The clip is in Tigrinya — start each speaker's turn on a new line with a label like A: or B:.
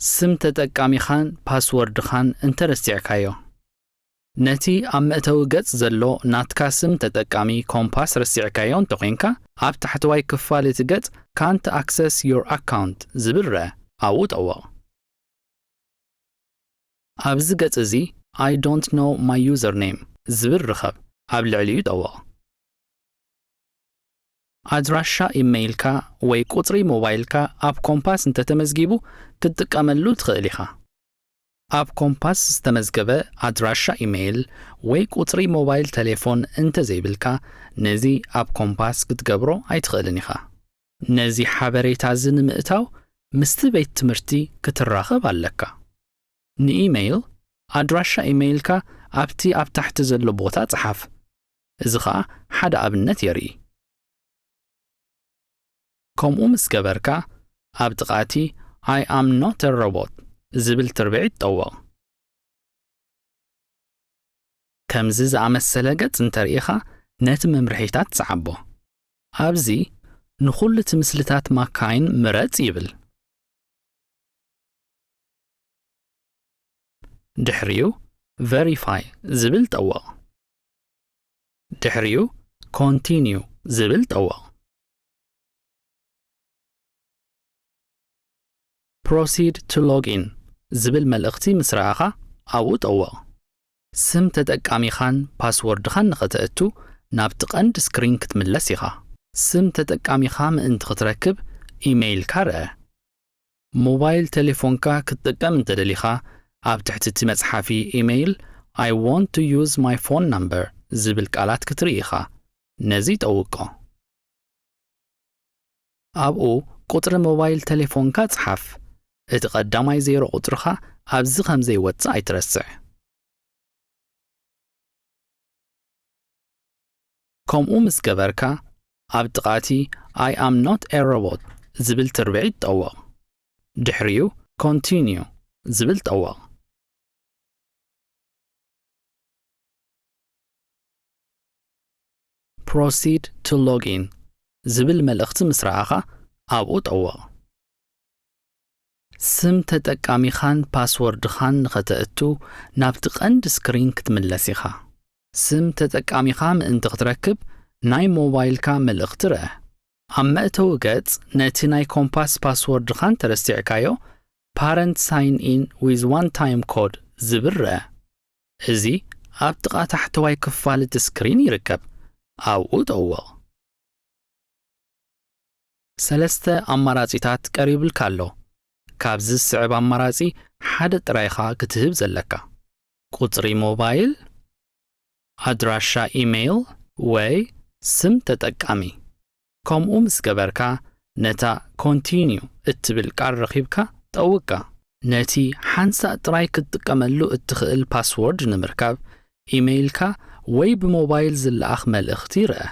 A: ስም ተጠቃሚኻን ፓስወርድኻን እንተረሲዕካዮ ነቲ ኣብ መእተዊ ገጽ ዘሎ ናትካ ስም ተጠቃሚ ኮምፓስ ረሲዕካዮ እንተኾንካ ኣብ ታሕተዋይ ክፋል እቲ ገጽ ካንት ኣክሰስ ዮር ኣካውንት ዝብል ረአ ኣብኡ ጠወቕ ኣብዚ ገጽ እዚ I don't know my username ዝብል ርኸብ ኣብ ልዕሊኡ ጠወቕ ኣድራሻ ኢሜይልካ ወይ ቁጽሪ ሞባይልካ ኣብ ኮምፓስ እንተተመዝጊቡ ክትጥቀመሉ ትኽእል ኢኻ ኣብ ኮምፓስ ዝተመዝገበ ኣድራሻ ኢሜይል ወይ ቁጽሪ ሞባይል ቴሌፎን እንተዘይብልካ ነዚ ኣብ ኮምፓስ ክትገብሮ ኣይትኽእልን ኢኻ ነዚ ሓበሬታ እዚ ንምእታው ምስቲ ቤት ትምህርቲ ክትራኸብ ኣለካ ንኢሜይል ኣድራሻ ኢሜይልካ ኣብቲ ኣብ ታሕቲ ዘሎ ቦታ ጽሓፍ እዚ ኸኣ ሓደ ኣብነት የርኢ ከምኡ ምስ ገበርካ ኣብ ጥቓቲ I am not a robot ዝብል ትርቢዒት ጠወቕ ከምዚ ዝኣመሰለ ገጽ እንተርኢኻ ነቲ መምርሒታት ትሰዓቦ ኣብዚ ንኹሉ እቲ ምስልታት ማካይን ምረጽ ይብል ድሕሪኡ verify ዝብል ጠወቕ ድሕሪኡ continue ዝብል ጠወቕ proceed to login ዝብል መልእኽቲ ምስ ረኣኻ ኣብኡ ጠወቕ ስም ተጠቃሚኻን ፓስወርድኻን ንኽትእቱ ናብቲ ቀንዲ ስክሪን ክትምለስ ኢኻ ስም ተጠቃሚኻ ምእንቲ ክትረክብ ኢሜይልካ ረአ ሞባይል ቴሌፎንካ ክትጥቀም እንተደሊኻ ኣብ ትሕቲ እቲ መጽሓፊ ኢሜይል I want to use my phone number ዝብል ቃላት ክትርኢ ኢኻ ነዚ ጠውቆ ኣብኡ ቁጽሪ ሞባይል ቴሌፎንካ ጽሓፍ እቲ ቀዳማይ ዜሮ ቁጽርኻ ኣብዚ ከም ዘይወጽእ ኣይትረስዕ ከምኡ ምስ ገበርካ ኣብ ጥቓቲ I am not a robot ዝብል ትርቢዒት ጠወቕ ድሕሪኡ continue ዝብል ጠወቕ proceed to login ዝብል መልእኽቲ ምስ ረኣኻ ኣብኡ ጠወቕ ስም ተጠቃሚኻን ፓስወርድኻን ንኽትእቱ ናብቲ ቀንዲ ስክሪን ክትምለስ ኢኻ ስም ተጠቃሚኻ ምእንቲ ክትረክብ ናይ ሞባይልካ መልእኽቲ ረአ ኣብ መእተዊ ገጽ ነቲ ናይ ኮምፓስ ፓስወርድኻን ተረሲዕካዮ parent sign in with one time code ዝብል ረአ እዚ ኣብ ጥቓ ታሕተዋይ ክፋል እቲ ስክሪን ይርከብ ኣብኡ ጠወቕ ሰለስተ ኣማራጺታት ቀሪቡልካ ኣሎ ካብዚ ዝስዕብ ኣማራጺ ሓደ ጥራይኻ ክትህብ ዘለካ ቁጽሪ ሞባይል ኣድራሻ ኢሜይል ወይ ስም ተጠቃሚ ከምኡ ምስ ገበርካ ነታ ኮንቲኒው እትብል ቃል ረኺብካ ጠውቃ ነቲ ሓንሳእ ጥራይ ክትጥቀመሉ እትኽእል ፓስወርድ ንምርካብ ኢሜይልካ ወይ ብሞባይል ዝለኣኽ መልእኽቲ ይርአ